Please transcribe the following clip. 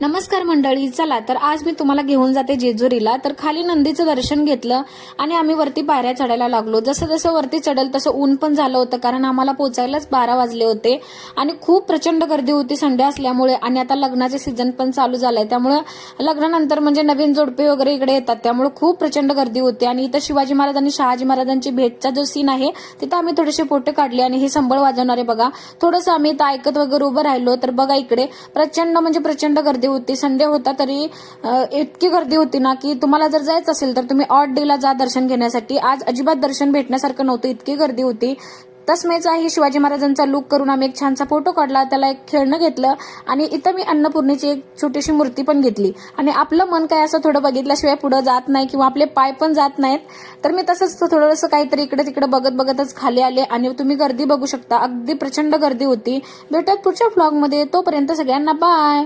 नमस्कार मंडळी, चला तर आज मी तुम्हाला घेऊन जाते जेजुरीला। तर खाली नंदीचं दर्शन घेतलं आणि आम्ही वरती पायऱ्या चढायला लागलो। जसं जसं वरती चढल तसं ऊन पण झालं होतं, कारण आम्हाला पोचायलाच 12 वाजले होते आणि खूप प्रचंड गर्दी होती संडे असल्यामुळे। आणि आता लग्नाचे सीझन पण चालू झालंय, त्यामुळे लग्नानंतर म्हणजे नवीन जोडपे वगैरे इकडे येतात, त्यामुळे खूप प्रचंड गर्दी होती। आणि इथं शिवाजी महाराज आणि शहाजी महाराजांची भेटचा जो सीन आहे तिथं आम्ही थोडेसे फोटो काढले। आणि हे संबळ वाजवणारे बघा, थोडंसं आम्ही इथं ऐकत वगैरे उभं राहिलो। तर बघा इकडे प्रचंड गर्दी होती, संडे होता तरी इतकी गर्दी होती ना की तुम्हाला जर जायचं असेल तर तुम्ही ऑड डेला जा दर्शन घेण्यासाठी। आज अजिबात दर्शन भेटण्यासारखं नव्हतं, इतकी गर्दी होती। तसमेचा ही शिवाजी महाराजांचा लुक करून आम्ही एक छानसा फोटो काढला, त्याला एक खेळणं घेतलं आणि इथं मी अन्नपूर्णेची एक छोटीशी मूर्ती पण घेतली। आणि आपलं मन काय असं थोडं बघितल्याशिवाय पुढे जात नाही किंवा आपले पाय पण जात नाहीत, तर मी तसंच थोडंसं काहीतरी इकडे तिकडे बघतच खाली आले। आणि तुम्ही गर्दी बघू शकता, अगदी प्रचंड गर्दी होती। भेटूयात पुढच्या व्लॉगमध्ये, तोपर्यंत सगळ्यांना बाय।